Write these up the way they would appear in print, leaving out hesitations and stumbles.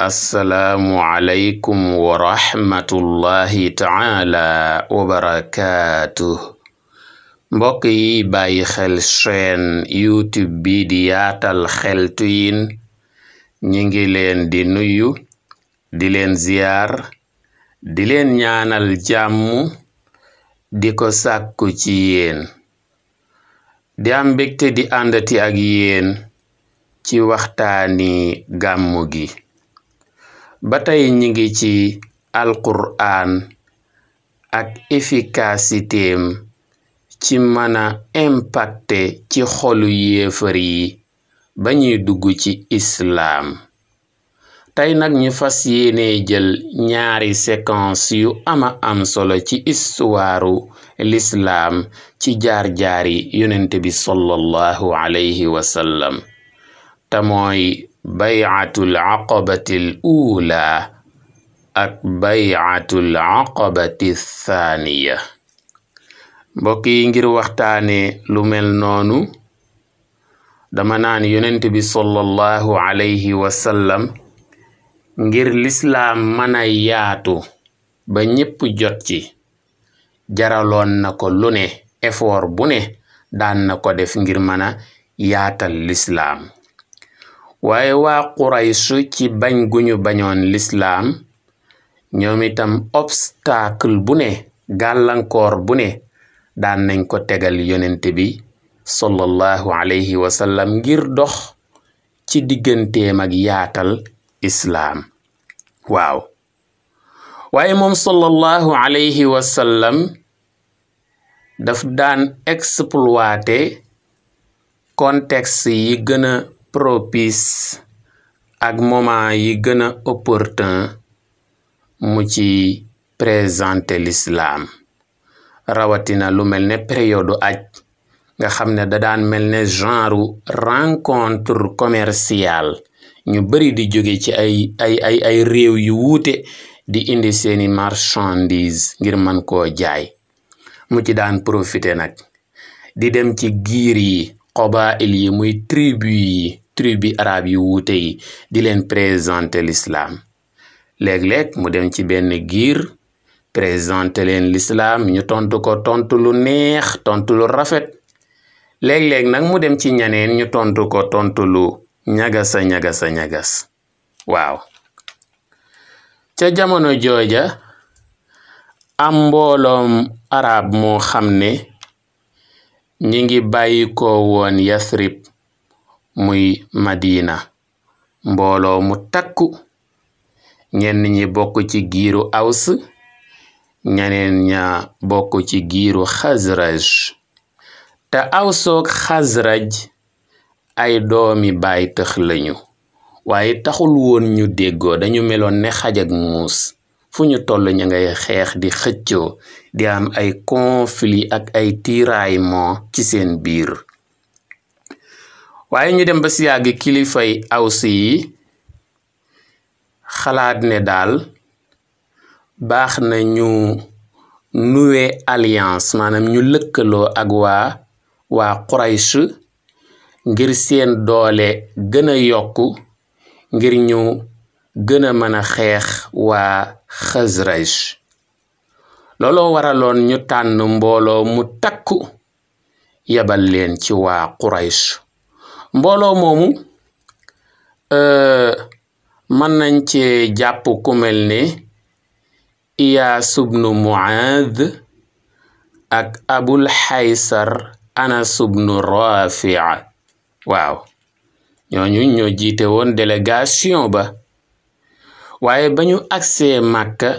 assalaamu aleykum wa rahmatullahi taala wa barakaatuh. mbokk yi bàyyi xel chaîne YouTube bi di yaatal xeltu yin ñi ngi leen di nuyu di leen ziyaar di leen ñaanal jàmm di ko sàkku ci yéen di am mbégte di àndati ak yéen ci waxtaani gàmmu gi ba tey ñi ngi ci alqur'an ak efficacitéem ci mën a impacté ci xolu yéefar yi ba ñuy dugg ci islaam. tey nag ñu fas yéene jël ñaari séquence yu ama am solo ci istuwaaru l'islaam ci jaar-jaari yonent bi sallallahu alayhi wa sallam te mooy bay'atul aqabatil uula ak bay'atul aqabati thaniya. mbokk yi ngir waxtaane lu mel noonu dama naan yonent bi sallallahu alayhi wa sallam ngir lislaam mën a yaatu ba ñépp jot ci jaraloon na ko lu ne effort bu ne daan na ko def ngir mën a yaatal lislaam. waaye waa Quraysh ci bañ guñu bañoon lislaam ñoom itam obstacle bu ne gàllankoor bu ne daan nañ ko tegal yonent bi sallallahu alayhi wa sallam ngir dox ci digganteem ak yaatal islaam. waaw waaye moom sallallahu alayhi wa sallam daf daan exploiter contexte yi gën a propice ak moment yi gën a opportun mu ci présenter l'islam rawatina lu mel ne période aj nga xam ne da daan mel ne genre rencontre commerciale ñu bari di jóge ci ay réew yu wuute di indi seeni marchandise ngir man koo jaay. mu ci daan profiter nag di dem ci giir yi qabaa'il yi muy tribu arab yu wuute yi di leen présenter l'islam. léeg-léeg mu dem ci benn giir présenter leen l'islam ñu tontu ko tontu lu neex tontu lu rafet. léeg-léeg nag mu dem ci ñaneen ñu tontu ko tontu lu ñagas. waaw ca jamono jooja am mbooloom arab moo xam ne ñi ngi bàyyi ko woon Yathrib muy Madina mbooloo mu takku ñenn ñi bokk ci giiru Aws ñeneen ña bokk ci giiru Xasraj te Aws ak Xasraj ay doomi baay tëx lañu waaye taxul woon ñu déggoo dañu meloon ne xaj ak muus fu ñu toll ña ngay xeex di xëccoo di am ay conflit ak ay tiraillement ci seen biir. waaye ñu dem ba si yàgg kilifay Aws yi xalaat ne daal baax na ñu nouer alliance maanaam ñu lëkkaloo ak waa Quraysh ngir seen doole gën a yokku ngir ñu gën a mën a xeex waa Xasraj. looloo waraloon ñu tànn mbooloo mu takku yabal leen ci waa Quraysh. mbooloo moomu mën nañ ci jàpp ku mel ne Iyaas ibnu Muaad ak Abul Haysar Anas ibnu Rafi'. waaw ñooñu ñoo jiite woon délégation ba. waaye ba ñu agsee Màkka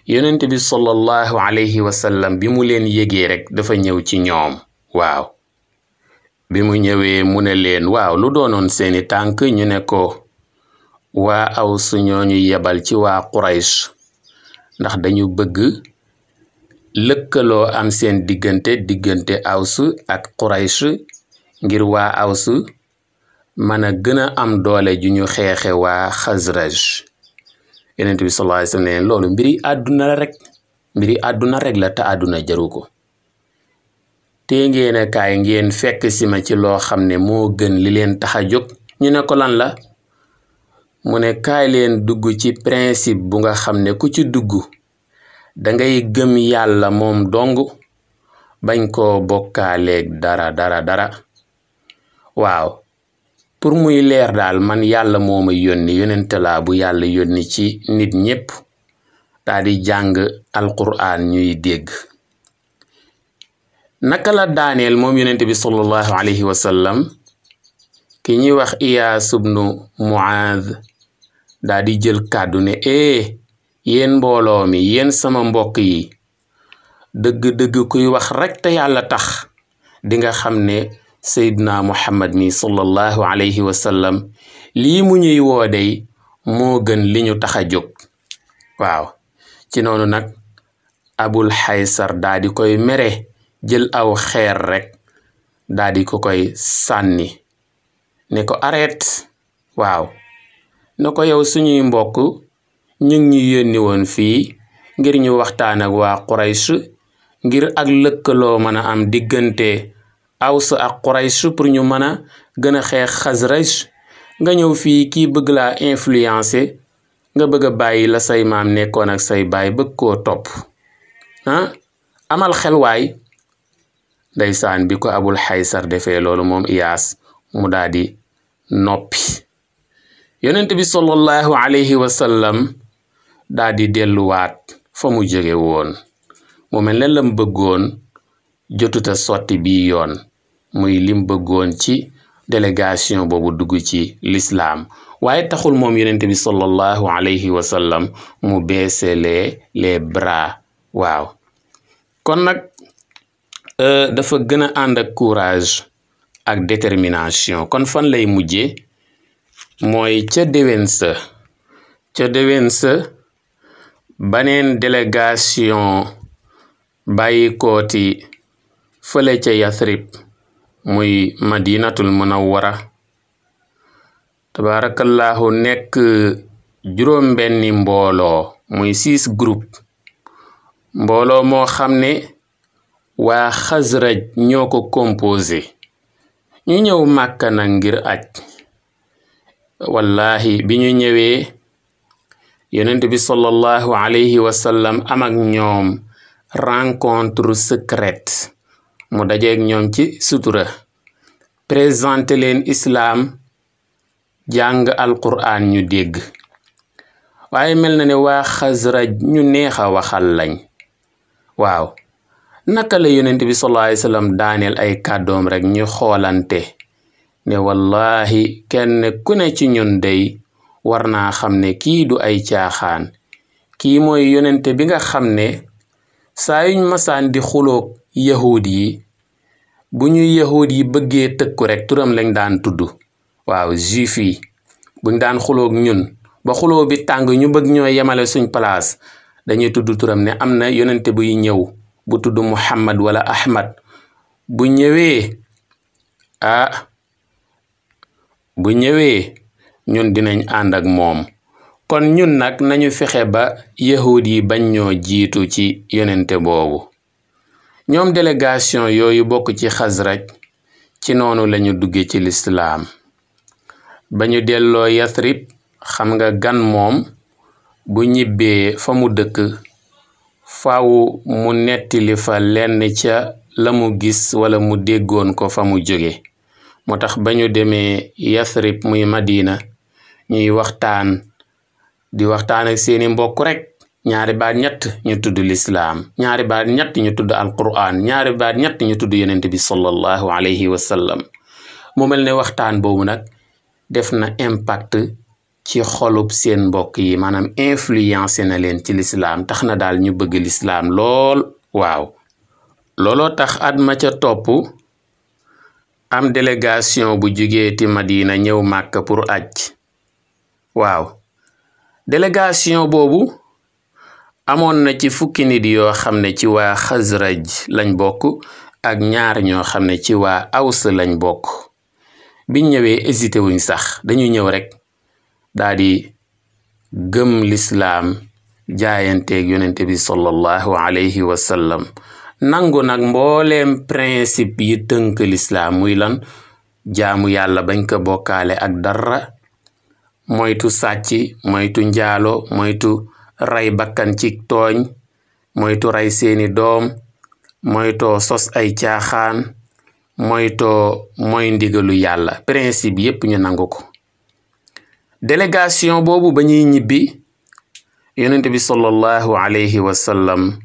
yonent bi sallallahu alayhi wa sallam bi mu leen yégee rek dafa ñëw ci ñoom. waaw bi mu ñëwee mu ne leen waaw lu doonoon seeni tànk ñu ne ko waa Aws ñooñu yebal ci waa Quraysh ndax dañu bëgg lëkkaloo am seen diggante Aws ak Quraysh ngir waa Aws mën a gën a am doole ju ñu xeexe waa Xasraj. yonent bi sallallahu alayhi wa sallam loolu mbiri àdduna rek la te àdduna jaru ko. te ngeen a kaay ngeen fekk si ma ci loo xam ne moo gën li leen tax a jóg. ñu ne ko lan la mu ne kaay leen dugg ci principe bu nga xam ne ku ci dugg dangay gëm yàlla moom dong bañ koo bokkaaleeg dara waaw pour muy leer daal man yàlla moo ma yónni yonente laa bu yàlla yónni ci nit ñépp daa di jàng alquraan ñuy dégg. naka la daaneel moom yonente bi sallallahu alayhi wa sallam ki ñuy wax Iyaas ibnu Muaaz daa di jël kàddu ne yéen mbooloo mi yéen sama mbokk yi dëgg-dëgg kuy wax rek te yàlla tax di nga xam ne Seydina Muhammad mi sallallahu alayhi wa sallam lii mu ñuy woo dey moo gën li ñu tax a jóg. waaw ci noonu nag Abul Haysar daa di koy mere jël aw xeer rek daa di ko koy sànni ne ko arrête. waaw ne ko yow suñuy mbokk ñu ngi ñu yónni woon fii ngir ñu waxtaan ak waa Quraysh ngir ak lëkkaloo mën a am diggante Aws ak Quraysh pour ñu mën a gën a xeex Xasraj nga ñëw fii kii bëgg laa influencer nga bëgg a bàyyi la say maam nekkoon ak say baay bëgg koo topp amal xel waay. ndeysaan bi ko Abul Haysar defee loolu moom Iyaas mu daal di noppi. yonent bi sallallahu alayhi wa sallam daal di delluwaat fa mu jóge woon mu mel ne lam bëggoon jotuta sotti bii yoon muy lim bëggoon ci délégation boobu dugg ci lislaam waaye taxul moom yonent bi sallallahu alayhi wa sallam mu baisser les bras. waaw kon nag dafa gën a ànd ak courage ak détermination. kon fan lay mujje mooy ca déwén sa baneen délégation bàyyi kooti fële ca Yathrib muy Madinatul Munawwara tabarakallahu nekk juróom-benni mbooloo muy 6 groupe mbooloo moo xam ne waa Xasraj ñoo ko composé ñu ñëw Màkka nag ngir aj. wallahi bi ñu ñëwee yonent bi sallallahu alayhi wa sallam am ak ñoom rencontre secrète mu dajeeg ñoom ci sutura présenté leen islaam jàng alquraan ñu dégg waaye mel na ne waa Xasraj ñu neex a waxal lañ. waaw naka la yonent bi sallallahu alayhi wa sallam daaneel ay kàddoom rek ñu xoolante ne wallahi kenn ku ne ci ñun dey war naa xam ne kii du ay caaxaan kii mooy yonente bi nga xam ne saa yuñ masaan di xuloog yahuud yi bu ñu yahuud yi bëggee tëkku rek turam lañ daan tudd. waaw juif yi buñ daan xuloog ñun ba xuloo bi tàng ñu bëgg ñoo yemale suñ place dañuy tudd turam ne am na yonente buy ñëw bu tudd Muhammad wala Ahmad bu ñëwee bu ñëwee ñun dinañ ànd ak moom. kon ñun nag nañu fexe ba yahuud yi bañ ñoo jiitu ci yonente boobu. ñoom délégation yooyu bokk ci Xasraj ci noonu lañu dugge ci lislaam ba ñu delloo Yathrib. xam nga gan moom bu ñibbee fa mu dëkk faaw mu nettali fa lenn ca la mu gis wala mu déggoon ko fa mu jóge. moo tax ba ñu demee Yathrib muy Madina ñuy waxtaan ak seeni mbokk rek ñaari baat ñett ñu tudd lislaam ñaari baat ñett ñu tudd alquraan ñaari baat ñett ñu tudd yonent bi sallallahu alayhi wa sallam. mu mel ne waxtaan boobu nag def na impact ci xolub seen mbokk yi maanaam influencé na leen ci lislaam tax na daal ñu bëgg lislaam lool. waaw looloo tax at ma ca topp am délégation bu jugee ti Madina ñëw Màkka pour aj. waaw délégation boobu amoon na ci fukki nit yoo xam ne ci waa Xasraj lañ bokk ak ñaar ñoo xam ne ci waa Aws lañ bokk. biñ ñëwee hésité wuñ sax dañu ñëw rek daa di gëm lislaam jaayanteeg yonente bi sallallahu alayhi wa sallam nangu nag mbooleem principe yi tënk lislaam muy lan jaamu yàlla bañ ko bokkaale ak dara moytu sàcc moytu njaalo moytu rey bakkan ci tooñ moytu rey seeni doom moytoo sos ay caaxaan moytoo mooy ndigalu yàlla principe yépp ñu nangu ko. délégation boobu ba ñuy ñibbi yonent bi sallallahu alayhi wa sallam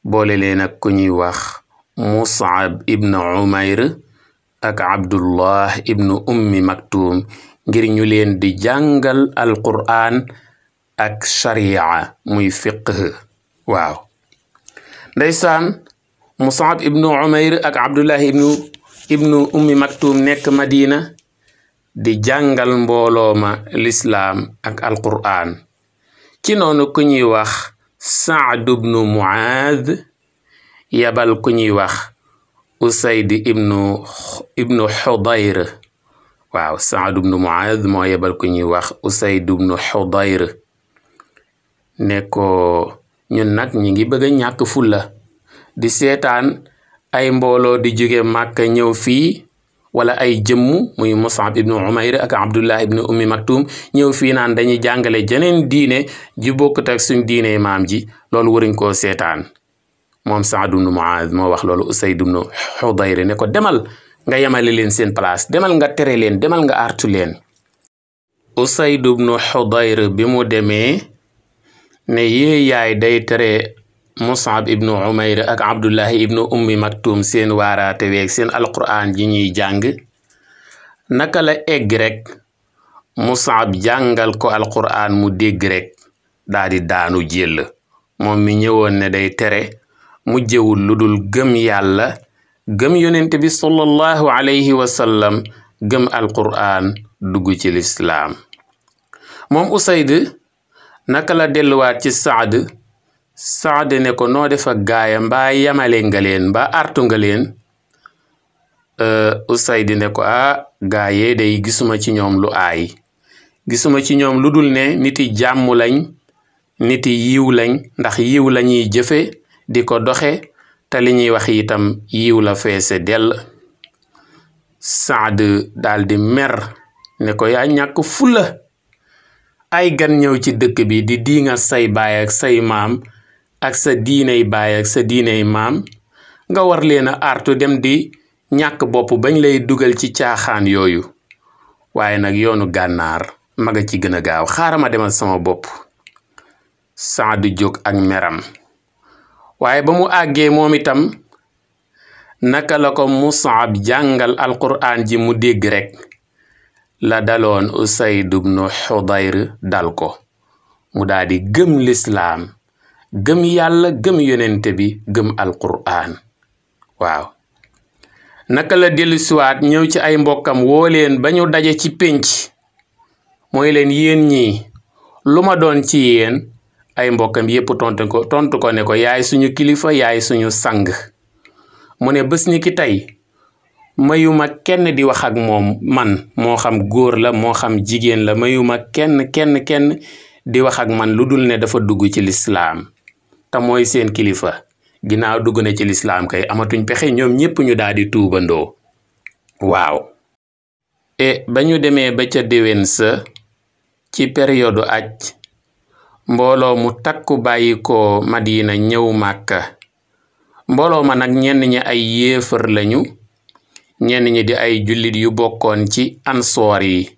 boole leen ak ku ñuy wax Mus'ab ibn Umayr ak Abdullah ibn Ummi Maktum ngir ñu leen di jàngal alqur'an ak sharia muy fiqh. waaw ndeysaan Mus'ab ibn Umayr ak Abdullah ibn Ummi Maktum nekk Madina di jàngal mbooloo ma lislaam ak alqur'an. ci noonu ku ñuy wax Sa'd ibn Mu'adh yabal ku ñuy wax Usayd ibnu Hudayr. waaw Sa'd ibn Mu'adh moo yabal ku ñuy wax Usayd ibnu Hudayr ne ko ñun nag ñi ngi bëgg a ñàkk fulla di seetaan ay mbooloo di jóge Màkka ñëw fii wala ay jëmm muy Mus'ab ibnu Umayr ak Abdullah ibnu Ummi Maktum ñëw fii naan dañuy jàngale jeneen diine ji bokkut ak suñ diine maam ji loolu waruñ koo seetaan. moom Sa'd ibnu Mu'adh moo wax loolu Usayd ibnu Hudayr ne ko demal nga yemale leen seen place demal nga tere leen demal nga artu leen. Usayd ibnu Hudayr bi mu demee ne yee yaay day tere Mus'ab ibnu Umayr ak Abdullahi ibnu Ummi Maktum seen waaraate weeg seen alqur'an ji ñuy jàng naka la egg rek Mus'ab jàngal ko alqur'an mu dégg rek daa di daanu jël. moom mi ñëwoon ne day tere mu jëwul lu dul gëm yàlla gëm yonent bi sallallahu alayhi wa sallam gëm alqur'an dugg ci lislaam. moom Usayd naka la delluwaat ci Saad ne ko noo def ak gaaya mbaa yamale nga leen mbaa artu nga leen. Usayd ne ko gaayee day gisuma ci ñoom lu aay gisuma ci ñoom lu dul ne niti jàmm lañ niti yiw lañ ndax yiw lañuy jëfe di ko doxe te li ñuy wax itam yiw la feese dell. Saad daldi mer ne ko yaa ñàkk fulla ay gan ñëw ci dëkk bi di diinga say baay ak say maam ak sa diiney baay ak sa diiney maam nga war leen a artu dem di ñàkk bopp bañ lay dugal ci caaxaan yooyu. waaye nag yoonu gànnaar maga ci gën a gaaw xaaral ma demal sama bopp. Saad jóg ak meram waaye ba mu àggee moom itam naka la ko Mus'ab jàngal alqur'an ji mu dégg rek la daloon Usayd ibnu Hudayr dal ko mu daal di gëm lislaam gëm yàlla gëm yonente bi gëm alqur'an. waaw naka la dellusiwaat ñëw ci ay mbokkam woo leen ba ñu daje ci pénc mooy leen yéen ñii lu ma doon ci yéen. ay mbokkam yépp tontu ko ne ko yaay suñu kilifa yaay suñu sang. mu ne bés ni ki tey mayuma kenn di wax ak moom man moo xam góor la moo xam jigéen la mayuma kenn di wax ak man lu dul ne dafa dugg ci lislaam te mooy seen kilifa. ginnaaw dugg na ci lislaam kay amatuñ pexe ñoom ñépp ñu daal di tuubandoo. waaw ba ñu demee ba ca déwén sa ci période aj mbooloo mu takku bàyyi ko Madina ñëw Màkka. mbooloo ma nag ñenn ñi ay yéefar lañu ñenn ñi di ay jullit yu bokkoon ci ansoor yi.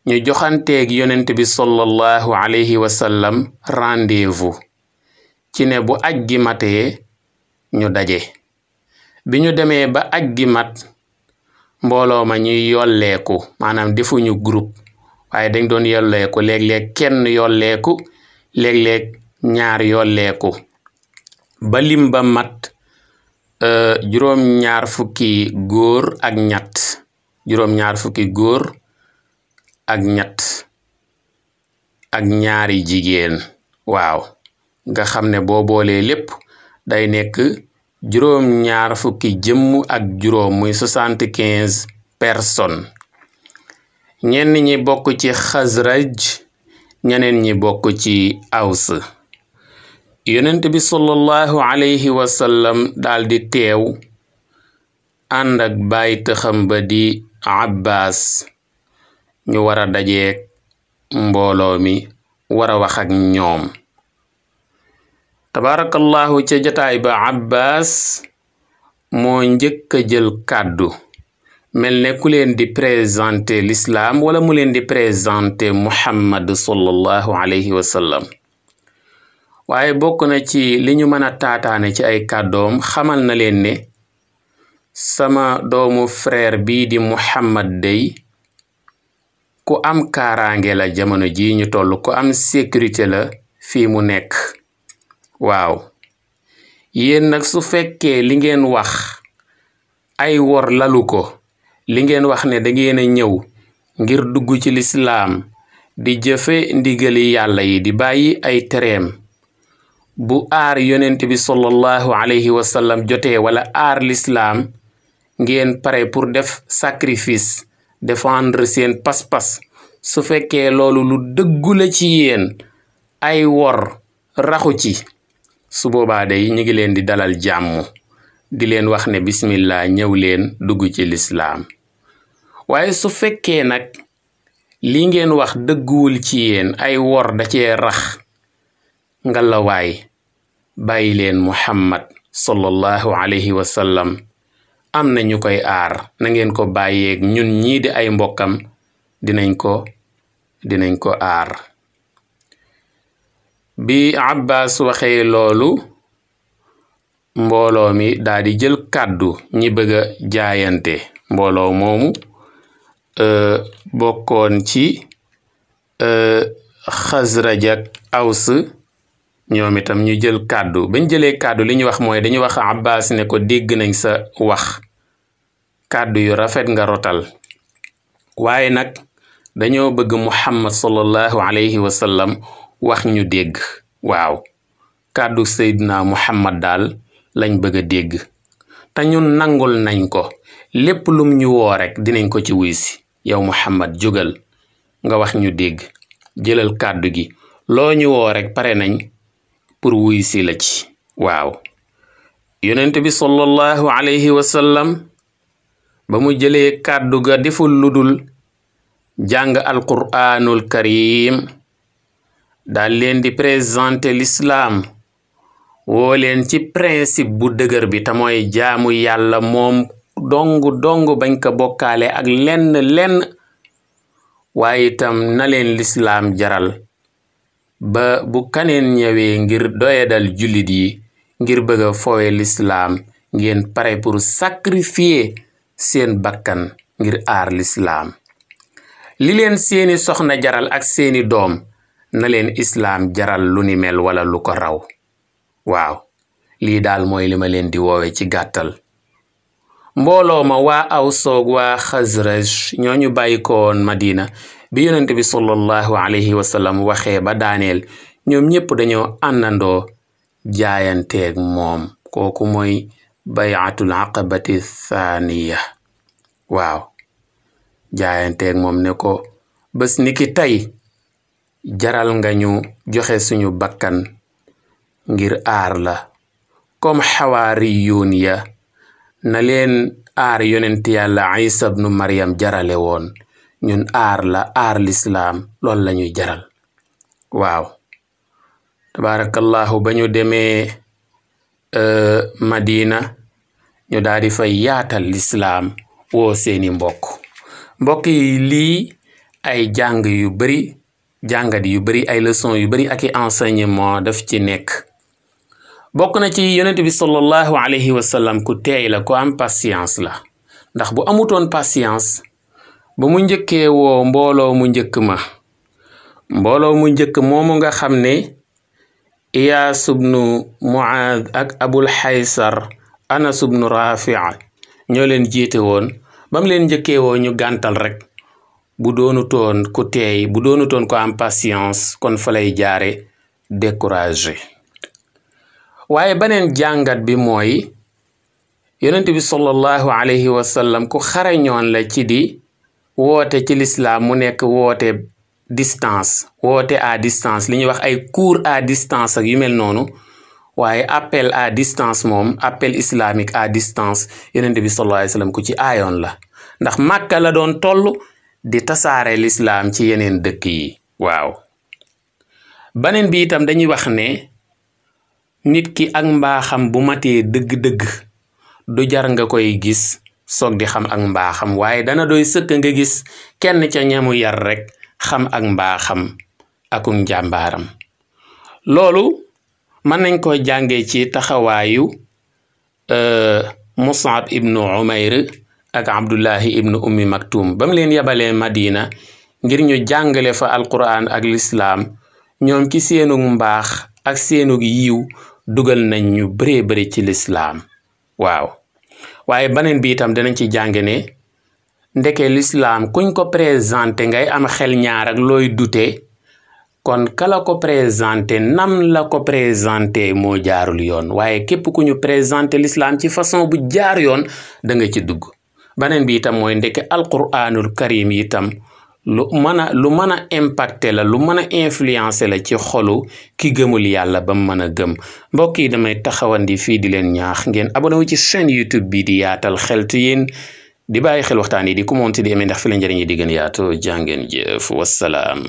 ñu joxanteeg yonent bi sallallahu alayhi wa sallam rendez-vous ci ne bu aj gi matee ñu daje. bi ñu demee ba aj gi mat mbooloo ma ñuy yolleeku maanaam defuñu groupe waaye dañ doon yolleeku léeg-léeg kenn yolleeku léeg-léeg ñaar yolleeku ba lim ba mat juróom-ñaar fukki góor ak ñett ak ñaari jigéen. waaw nga xam ne boo boolee lépp day nekk juróom-ñaar fukki jëmm ak juróom muy 75 personnes. ñenn ñi bokk ci Xasraj ñeneen ñi bokk ci Aws. yonent bi sallallahu alayhi wa sallam daldi teew ànd ak baay tëxam ba di Abbas ñu war a dajeek mbooloo mi war a wax ak ñoom. tabarakallahu ca jataay ba Abbas moo njëkk a jël kàddu mel ne ku leen di présenter l'islam wala mu leen di présenter Muhammad sallallahu alayhi wa sallam. waaye bokk na ci li ñu mën a taataane ci ay kàddoom xamal na leen ne sama doomu frère bii di Muhammad day ku am kaaraange la jamono ji ñu toll ku am sécurité la fii mu nekk. waaw yéen nag su fekkee li ngeen wax ay wor lalu ko, li ngeen wax ne da ngeen a ñëw ngir dugg ci lislaam di jëfe ndigali yàlla yi di bàyyi ay tereem, bu aar yonent bi sallallahu alayhi wa sallam jotee wala aar lislaam ngeen pare pour def sacrifice défendre seen pas-pas, su fekkee loolu lu dëggu la ci yéen ay wor raxu ci, su boobaa day ñu ngi leen di dalal jàmm di leen wax ne bismillah ñëw leen dugg ci lislaam. waaye su fekkee nag li ngeen wax dëgguwul ci yéen ay wor da cee rax, ngalawaay bàyyi leen Muhammad sallallahu alayhi wa sallam am na ñu koy aar, na ngeen ko bàyyeeg ñun ñii di ay mbokkam dinañ ko aar. bi Abbas waxee loolu mbooloo mi daal di jël kàddu ñi bëgg a jaayante. mbooloo moomu bokkoon ci Xasraj ak Aws, ñoom itam ñu jël kàddu. bañ jëlee kàddu li ñu wax mooy dañu wax Abbas ne ko dégg nañ sa wax, kàddu yu rafet nga rotal, waaye nag dañoo bëgg Muhammad sallallahu alayhi wa sallam wax ñu dégg. waaw kàddu Seydina Muhammad daal lañ bëgg a dégg te ñun nangul nañ ko, lépp lum ñu woo rek dinañ ko ci wuy si. yow Muhammad jógal nga wax ñu dégg, jëlal kàddu gi, loo ñu woo rek pare nañ pour wuy si la ci. waaw yonent bi sallallahu alayhi wa sallam ba mu jëlee kàddu ga deful ludul jàng alquraanul karim daal leen di présenter l'islam, woo leen ci principe bu dëgër bi te mooy jaamu yàlla moom dong bañ ko bokkaale ak lenn waaye itam na leen lislaam jaral ba bu kaneen ñëwee ngir doyadal jullit yi ngir bëgg a fowe lislaam ngeen pare pour sacrifier seen bakkan ngir aar lislaam. li leen seeni soxna jaral ak seeni doom na leen islaam jaral lu ni mel wala lu ko raw. waaw lii daal mooy li ma leen di woowe ci gàttal. mbooloo ma waa Aws ak waa Xasraj ñooñu bàyyi ko woon Madina bi yonent bi sallallahu alayhi wa sallam waxee ba daaneel, ñoom ñépp dañoo àndandoo jaayanteeg moom. kooku mooy bayatul aqabati thaniya. waaw jaayanteeg moom ne ko bés ni ki tey jaral nga ñu joxe suñu bakkan ngir aar la, comme xawaariyuun ya na leen aar yonent yàlla Isa ibnu Maryam jarale woon, ñun aar la aar lislaam loolu la ñuy jaral. waaw tabarakallahu ba ñu demee Madina ñu daal di fay yaatal lislaam woo seeni mbokk yi. lii ay jàngat yu bari ay leçon yu bari ak i enseignement daf ci nekk. bokk na ci yonent bi sallallahu alayhi wa sallam ku teey la, ku am patience la, ndax bu amutoon patience ba mu njëkkee woo mbooloo mu njëkk moomu nga xam ne Iyaas ibnu Muaad ak Abul Haysar Anas ibnu Rafi' ñoo leen jiite woon. ba mu leen njëkkee woo ñu gàntal rek, bu doonutoon ku teey, bu doonutoon ko am patience kon fa lay jaare découragé. waaye beneen jàngat bi mooy yonent bi sallallahu alayhi wa sallam ku xarañoon la ci di woote ci lislaam mu nekk woote distance, woote à distance, li ñuy wax ay cours à distance ak yu mel noonu. waaye appel à distance moom, appel islamique à distance, yonent bi sallallahu alayhi wa sallam ku ci aayoon la, ndax Màkka la doon toll di tasaare lislaam ci yeneen dëkk yi. waaw baneen bi itam dañuy wax ne nit ki ak mbaaxam bu matee dëgg-dëgg du jar nga koy gis soog di xam ak mbaaxam waaye dana doy sëkk nga gis kenn ca ñamu yar rek xam ak mbaaxam aku njàmbaaram. loolu mën nañ ko jàngee ci taxawaayu Mus'ab ibnu Umayr ak Abdullahi ibnu Ummi Maktum ba mu leen yabalee Madina ngir ñu jàngale fa alquran ak lislaam ñoom ci seenug mbaax ak seenug yiw dugal nañ ñu bëree bëri ci lislaam. waaw waaye beneen bi itam danañ ci jàng ne ndeke lislaam kuñ ko présenté ngay am xel ñaar ak looy dute kon kala ko présenté nam la ko présenté moo jaarul yoon waaye képp ku ñu présenté lislaam ci façon bu jaar yoon da nga ci dugg. beneen bi itam mooy ndeke alquranul karim itam lu mën a impacté la lu mën a influencé la ci xolu ki gëmul yàlla ba mu mën a gëm. mbokk yi damay taxawandi fii di leen ñaax ngeen abonné wu ci chaîne YouTube bi di Yaatal Xeltu yéen di bàyyi xel waxtaan yi di commenter di aimé ndax fi la njëriñ yi di gën yaatu jàngeen jëf wassalaam.